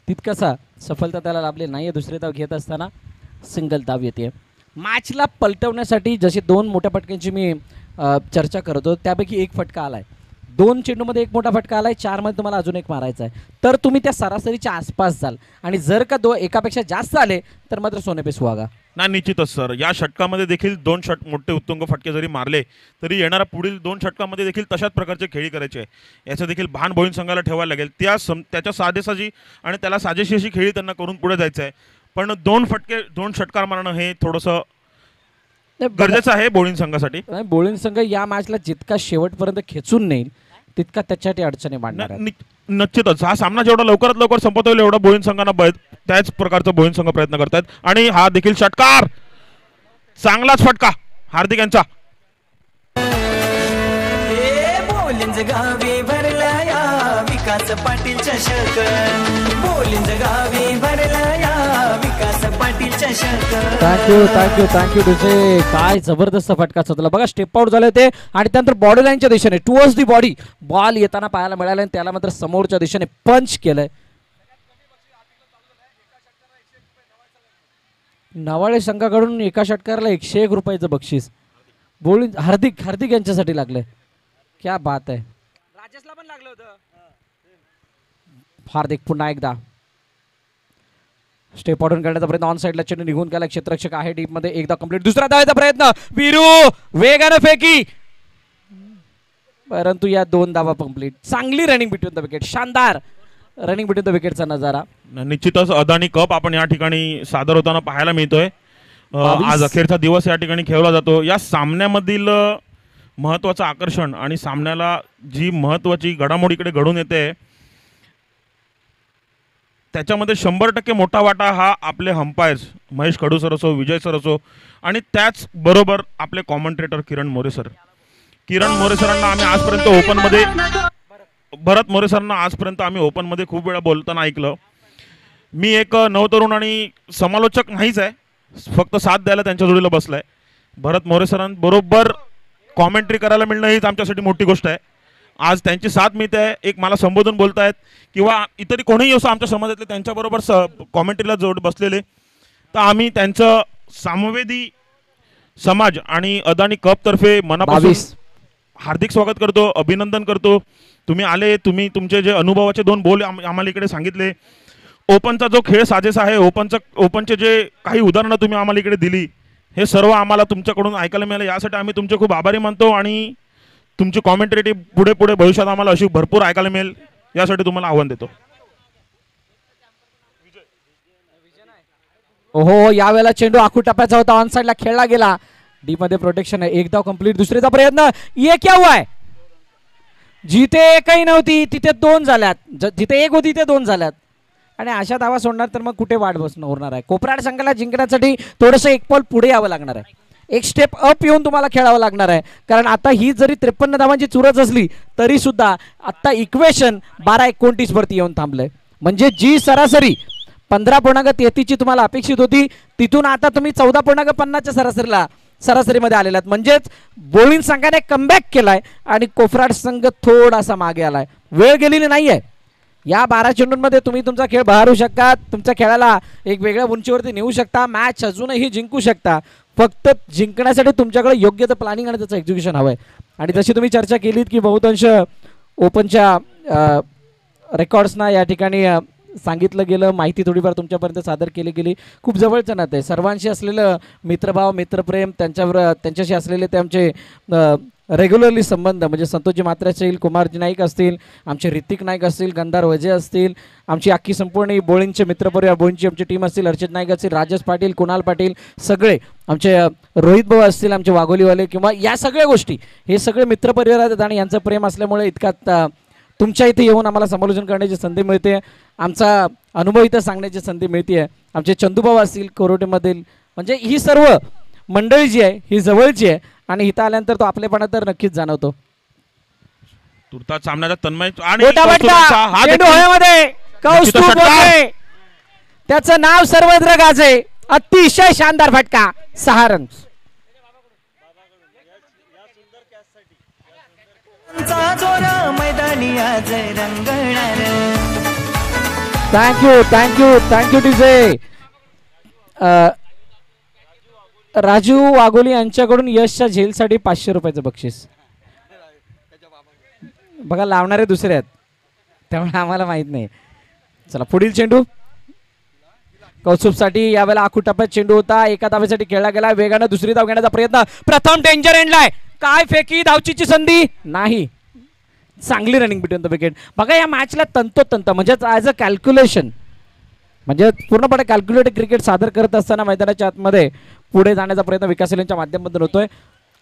तितकसा सफलता त्याला लाभली नाही. दुसरी धाव घेत असताना सिंगल धाव येते. मॅचला पलटवण्यासाठी जशी 2 मोठ्या फटक्यांची मी चर्चा करतो त्यापैकी एक फटका आलाय. 2 चेंडूमध्ये एक मोठा फटका आलाय. 4 मध्ये तुम्हाला अजून एक मारायचा आहे तर तुम्ही त्या सरासरीच्या आसपास जाल आणि जर का एकापेक्षा जास्त आले तर मात्र सोने पे सुहागा. ना निश्चितच सर. या षटकामध्ये देखील 2 मोठे उत्तुंग फटके जरी मारले तरी येणाऱ्या पुढील 2 षटकामध्ये देखील तशाच प्रकारचे खेळी करायचे आहे. याचं देखील भान बोलिंग संघाला ठेवायला लागेल. त्याच्या साजेसाजी आणि त्याला साजेशी अशी खेळी त्यांना करून पुढे जायचं आहे. पण 2 षटकार मारणं हे थोडंसं गरजेचं आहे बोलिंग संघासाठी. बोलिंग संघ या मॅचला जितका शेवटपर्यंत खेचून नेईल तितका त्याच्यासाठी अडचणी मांडणार आहे. निश्चितच हा सामना जेवढा लवकरात लवकर संपवता येईल एवढा बोलिंग संघांना त्याच प्रकारचा बोलिंग संघ प्रयत्न करतात. आणि हा देखील षटकार चांगलाच फटका हार्दिक यांचा. बोलिंज गावी भरला या विकास पाटील चषक. बोलिंज गावी भरला या विकास पाटील चषक. थँक्यू तुझे. काय जबरदस्त फटका चोचला बघा. स्टेप आउट झाले होते आणि त्यानंतर बॉडी लाईनच्या दिशेने टुवर्ड्स दी बॉडी बॉल येताना पाहायला मिळाला आणि त्याला मात्र समोरच्या दिशेने पंच केलंय. नवाळे संघाकडून एका षटकाराला 101 रुपयाचं बक्षीस बोलिंग हार्दिक यांच्यासाठी लागलंय. क्या बात आहे. राजेशला पण लागलं होतं. हार्दिक पुन्हा एकदा स्टेप आउट करण्याचा प्रयत्न. ऑन साइडला चेंडू निघून गेला. क्षेत्ररक्षक आहे डीप मध्ये. एकदा कंप्लीट. दुसरा धावायचा प्रयत्न. वीरू वेगानं फेकी परंतु या 2 धावा कंप्लीट. चांगली रनिंग बिटवीन द विकेट. शानदार रनिंग बिटवीन द विकेटचा नजारा. निश्चितच अदानी कप आपण या ठिकाणी सादर होताना पाहायला मिळतोय. आज अखेरचा दिवस या ठिकाणी खेळला जातो. या सामन्यामधील महत्त्वाचं आकर्षण आणि सामन्याला जी महत्त्वाची घडामोड इकडे घडून येते त्याच्यामध्ये 100% मोठा वाटा हा आपले अंपायर्स महेश कडू सर असो, विजय सर असो, आणि त्याचबरोबर आपले कॉमेंट्रेटर किरण मोरे सरांना आम्ही आजपर्यंत ओपनमध्ये, भरत मोरे सरांना आजपर्यंत आम्ही ओपनमध्ये खूप वेळा बोलताना ऐकलं. मी एक नवतरुण आणि समालोचक नाहीच आहे, फक्त साथ द्यायला त्यांच्या जोडीला बसलाय. भरत मोरे सरांबरोबर कॉमेंट्री करायला मिळणं हीच आमच्यासाठी मोठी गोष्ट आहे. आज त्यांची साथ मिळते आहे, एक मला संबोधून बोलतायत किंवा इतरही कोणीही असो आमच्या समाजातले त्यांच्याबरोबर कॉमेंट्रीला जोड बसलेले, तर आम्ही त्यांचं सामवेदी समाज आणि अदानी कप तर्फे मनापासून हार्दिक स्वागत करतो, अभिनंदन करतो. तुम्ही आले, तुम्ही तुमचे जे अनुभवाचे 2 बोल आम्हाला इकडे सांगितले. ओपनचा जो खेळ साजेसा आहे, ओपनचे जे काही उदाहरणं तुम्ही आम्हाला इकडे दिली, हे सर्व आम्हाला तुमच्याकडून ऐकायला मिळालं. यासाठी आम्ही तुमचे खूप आभारी मानतो आणि तुमची कॉमेंट्री पुढे भविष्यात आम्हाला अशी भरपूर ऐकायला मिळेल, यासाठी तुम्हाला आव्हान देतो. ओहो, यावेळेला चेंडू आखू टप्प्याचा होता, ऑन साइडला खेळला गेला. डी मध्ये प्रोटेक्शन आहे. एक धाव कंप्लीट. दुसरीचा प्रयत्न. ये क्या हुआ है? जिथे एकही नव्हती तिथे 2 झाल्यात, जिथे 1 होती तिथे 2 झाल्यात. आणि अशा धावा सोडणार तर मग कुठे वाट बसणं होणार आहे. कोपराड संघाला जिंकण्यासाठी थोडंसं एक पाऊल पुढे यावं लागणार आहे, एक स्टेप अप येऊन तुम्हाला खेळावं लागणार आहे. कारण आता ही जरी 53 धावांची चुरस असली तरी सुद्धा आता इक्वेशन 12-29 वरती येऊन थांबलंय. म्हणजे जी सरासरी 15.33 तुम्हाला अपेक्षित होती, तिथून आता तुम्ही 14.50च्या सरासरीमध्ये आलेला आहात. म्हणजेच बोळीन संघाने कमबॅक केलाय आणि कोफराड संघ थोडासा मागे आलाय. वेळ गेलेली नाहीये. या 12 चेंडूंमध्ये तुम्ही तुमचा खेळ बहारू शकता, तुमच्या खेळाला एक वेगळ्या उंचीवरती नेऊ शकता, मॅच अजूनही जिंकू शकता. फक्त जिंकण्यासाठी तुमच्याकडे योग्य ते प्लॅनिंग आणि त्याचं एक्झिक्युशन हवंय. आणि जशी तुम्ही चर्चा केलीत की बहुतांश ओपनच्या रेकॉर्ड्सना या ठिकाणी सांगितलं गेलं, माहिती थोडीफार तुमच्यापर्यंत सादर केली गेली. खूप जवळचं नातं आहे सर्वांशी असलेलं, मित्रभाव, मित्रप्रेम, त्यांच्याशी असलेले ते आमचे रेग्युलरली संबंध. म्हणजे संतोषजी म्हात्रे असतील, कुमारजी नाईक असतील, आमचे ऋतिक नाईक असतील, गंधार वजे असतील, आमची अख्खी संपूर्ण बोळींचे मित्रपरिवार, बोळींची आमची टीम असतील, अर्चित नाईक असतील, राजेश पाटील, कुणाल पाटील, सगळे आमचे रोहित भाऊ असतील, आमचे वाघोलीवाले, किंवा या सगळ्या गोष्टी, हे सगळे मित्रपरिवार आहेत. आणि यांचं प्रेम असल्यामुळे इतका तुमच्या इथे येऊन आम्हाला समालोचन करण्याची संधी मिळते, आमचा अनुभव इथं सांगण्याची संधी मिळते. आमचे चंदूभाऊ असतील कोरोटेमधील, म्हणजे ही सर्व मंडळी जी आहे ही जवळची आहे आणि इथं आल्यानंतर तो आपलेपणा तर नक्कीच जाणवतो. तुर्तास सामन्याचा तन्मय आणि त्याचं नाव सर्वत्र गाजे. अतिशय शानदार फटका, 6 रन्स. मैदानी आज रंगणार. Thank you DJ. राजू वाघोली यांच्याकडून यशच्या झेलसाठी 500 रुपयाचं बक्षीस. बघा लावणारे दुसरे आहेत त्यामुळे आम्हाला माहित नाही. चला पुढील चेंडू कौस्तुभसाठी. यावेळेला आखू टप्प्यात चेंडू होता, एका धावेसाठी खेळला गेला. वेगानं दुसरी धाव घेण्याचा प्रयत्न, प्रथम डेंजर एंडलाय. काय फेकी, धावचीची संधी नाही. चांगली रनिंग बिटवीन द विकेट. बघा या मॅचला तंतोतंत म्हणजे ॲज अ कॅल्क्युलेशन, म्हणजे पूर्णपणे कॅल्क्युलेटेड क्रिकेट सादर करत असताना मैदानाच्या आतमध्ये पुढे जाण्याचा प्रयत्न विकास यांच्या माध्यमातून होतोय.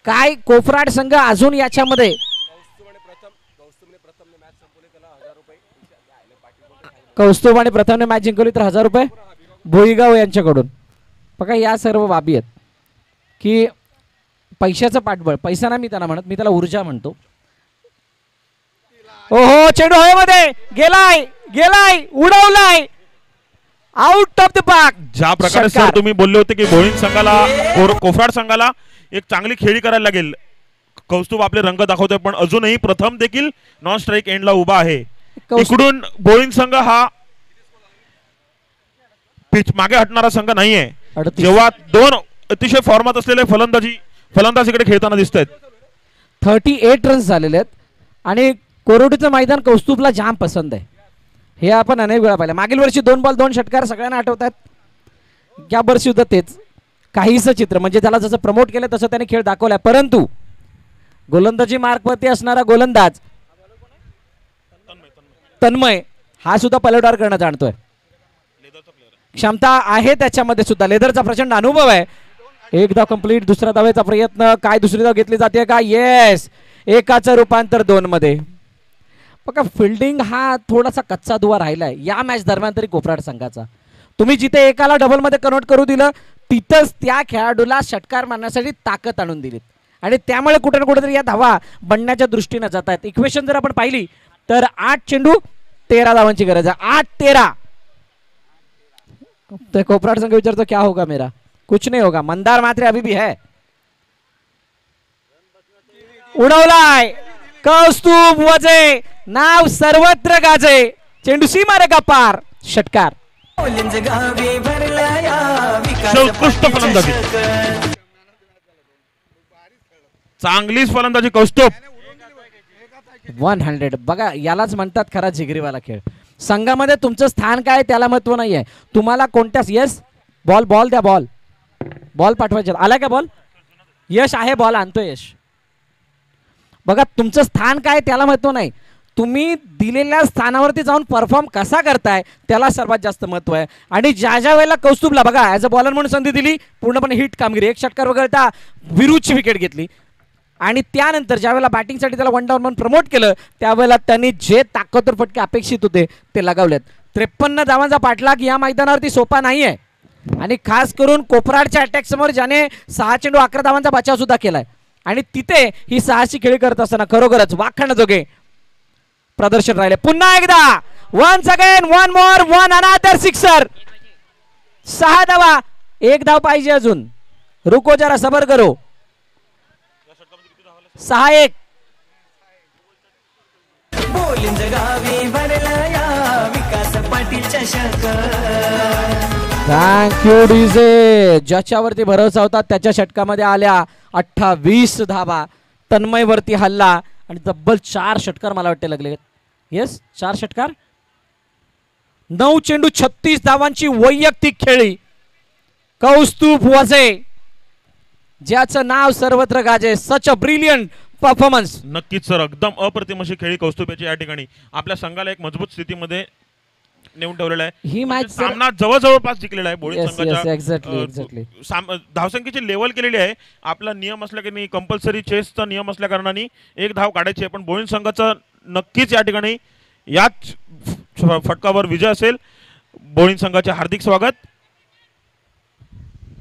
काय कोफराड संघ अजून याच्यामध्ये कौस्तुभ आणि प्रथमने मॅच जिंकवली तर 1000 रुपये भोईगाव यांच्याकडून. बघा या सर्व बाबी आहेत की पैशाचं पाठबळ, पैसा ना मी त्यांना म्हणत, मी त्याला ऊर्जा म्हणतो. ओहो, चेंडू हवेमध्ये गेलाय, उडवलाय, आउट ऑफ द पार्क. ज्या प्रकारे सर तुम्ही बोलले होते की बोळीन संघाला, कोफराड संघाला एक चांगली खेळी करायला लागेल, कौस्तुभ आपले रंग दाखवतोय, पण अजूनही प्रथम देखील नॉन स्ट्राईक एंडला उभा आहे. इकडून बोळीन संघ हा पिच मागे हटणारा संघ नाहीये. जेव्हा 2 अतिशय फॉर्मात असलेले फलंदाज इकडे खेळताना दिसत आहेत. 38 रन्स झालेले आहेत आणि कोरोटीचं मैदान कौस्तुभला जाम पसंत आहे. हे आपण अनेक वेळा पाहिलं. मागील वर्षी 2 बॉल 2 षटकार सगळ्यांना आठवतात. या वर्षी सुद्धा तेच काहीसं चित्र, म्हणजे त्याला जसं प्रमोट केलं तसं त्याने खेळ दाखवलाय. परंतु गोलंदाजी मार्कवरती असणारा गोलंदाज तन्मय हा सुद्धा पलटवार करणं जाणतोय. क्षमता आहे त्याच्यामध्ये सुद्धा. लेदरचा प्रचंड अनुभव आहे. एक धाव कंप्लीट. दुसरा धावेचा प्रयत्न. काय दुसरी धाव घेतली जाते का? येस. एकाचं रूपांतर 2 मध्ये. बघा फिल्डिंग हा थोडासा कच्चा दुवा राहिलाय या मॅच दरम्यान तरी कोपराड संघाचा. तुम्ही जिथे एकाला डबलमध्ये कन्वर्ट करू दिलं तिथंच त्या खेळाडूला षटकार मारण्यासाठी ताकद आणून दिलीत आणि त्यामुळे कुठे ना कुठेतरी या धावा बनण्याच्या दृष्टीने जात आहेत. इक्वेशन जर आपण पाहिली तर 8 चेंडू 13 धावांची गरज आहे. 8-13. तो कोपराड संघ विचारतो क्या होगा मेरा, कुछ नहीं होगा. मंदार मात्रे अभी भी है. उडवलाय कौस्तुभ वजे, नाव सर्वत्र गाजे, चेंडू सीमा रेखा पार, षटकार. बोलिंज गावी भरला या विकास सर्वोत्कृष्ट पाटील फलंदाजी. चषक. चांगलीच फलंदाजी कौस्तुभ. 100. बघा यालाच म्हणतात खरा जिगरीवाला खेळ. संघामध्ये तुमचं स्थान काय त्याला महत्व नाहीये. तुम्हाला कोणत्याच येस बॉल द्या, बॉल पाठवायचे. आला का बॉल? यश आहे, बॉल आणतो यश. बघा तुमचं स्थान काय त्याला महत्व नाही, तुम्ही दिलेल्या स्थानावरती जाऊन परफॉर्म कसा करताय त्याला सर्वात जास्त महत्व आहे. आणि ज्या ज्या वेळेला कौस्तुभला बघा ॲज अ बॉलर म्हणून संधी दिली, पूर्णपणे हिट कामगिरी, एक षटकार वगळता विरुद्धची विकेट घेतली. आणि त्यानंतर ज्या वेळेला बॅटिंगसाठी त्याला 1 डाऊन म्हणून प्रमोट केलं त्यावेळेला त्यांनी जे ताकदवर फटके अपेक्षित होते ते लगावलेत. 53 धावांचा पाठलाग या मैदानावरती सोपा नाही आहे. आणि खास करून कोपराडच्या अटॅक समोर ज्याने 6 चेंडू 11 धावांचा बचाव सुद्धा केलाय आणि तिथे ही 6ची खेळी करत असताना खरोखरच वाखाणजोगे प्रदर्शन राहिले. पुन्हा एकदा once again one more one another sixer. 6 धावा, 1 धाव पाहिजे अजून. रुको जरा सबर करो. 6-1. बोलिंज गावी भरला या विकास पाटील चषक. Thank you DJ. ज्याच्यावरती भरोसा होता त्याच्या षटकामध्ये आल्या 28 धावा. तन्मयवरती हल्ला आणि तब्बल 4 षटकार मला वाटते लागले. येस 4 षटकार, 9 चेंडू 36 धावांची वैयक्तिक खेळी. कौस्तुभ वजे ज्याचं नाव सर्वत्र गाजे. सच अ ब्रिलियंट परफॉर्मन्स. नक्कीच सर, एकदम अप्रतिम अशी खेळी कौस्तुभ याची या ठिकाणी आपल्या संघाला एक मजबूत स्थितीमध्ये नेऊन ठेवलेला आहे. ही मॅच सामना जवळपास जिंकलेला आहे. बोळी Yes, संघाच्या exactly. धावसंख्येची लेवल केलेली आहे. आपला नियम असल्या की नाही, कंपल्सरी चेसचा नियम असल्या कारणाने 1 धाव काढायची आहे. पण बोळी संघाचा नक्कीच या ठिकाणी याच फटकावर विजय असेल. बोळी संघाचे हार्दिक स्वागत.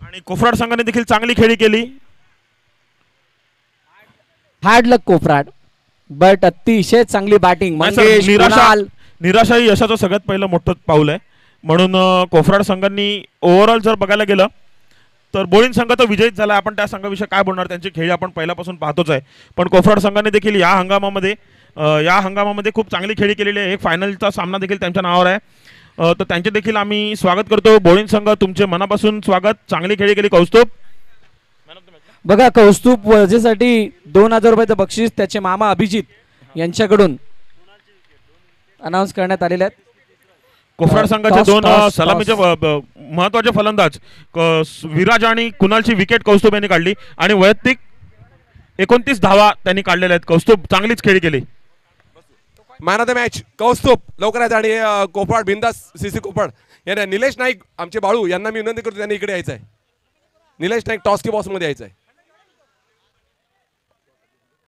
आणि कोफराड संघाने देखील चांगली खेळी केली. हार्ड लक कोपराड, बट अतिशय चांगली बॅटिंग. मंगेश, कुणाल. निराशा ही यशाचं सगळ्यात पहिलं मोठं पाऊल आहे. म्हणून कोफराड संघांनी ओव्हरऑल जर बघायला गेलं तर बोळीन संघ तर विजयीच झाला. आपण त्या संघाविषयी काय बोलणार, त्यांची खेळी आपण पहिल्यापासून पाहतोच आहे. पण कोफराड संघाने देखील या हंगामामध्ये खूप चांगली खेळी केलेली आहे. एक फायनलचा सामना देखील त्यांच्या नावावर आहे. तर त्यांचे देखील आम्ही स्वागत करतो. बोळीन संघ तुमचे मनापासून स्वागत. चांगली खेळी केली कौस्तुभ. बघा कौस्तुभ वजेसाठी 2000 रुपयाचं बक्षीस त्याचे मामा अभिजित यांच्याकडून अनाऊन्स करण्यात आलेले आहेत. कोफराड संघाचे टॉस, 2 टॉस, सलामीचे महत्वाचे फलंदाज विराज आणि कुणालची विकेट कौस्तुभ यांनी काढली आणि वैयक्तिक 29 धावा त्यांनी काढलेल्या आहेत. कौस्तुभ चांगलीच खेळी केली. Man of the match Kaustubh लवकरच. आणि कोपराड बिंदास सीसी कोपराड यांना निलेश नाईक आमचे बाळू यांना मी विनंती करतो त्यांनी इकडे यायचं आहे. निलेश नाईक टॉस की बॉस मध्ये यायचं आहे.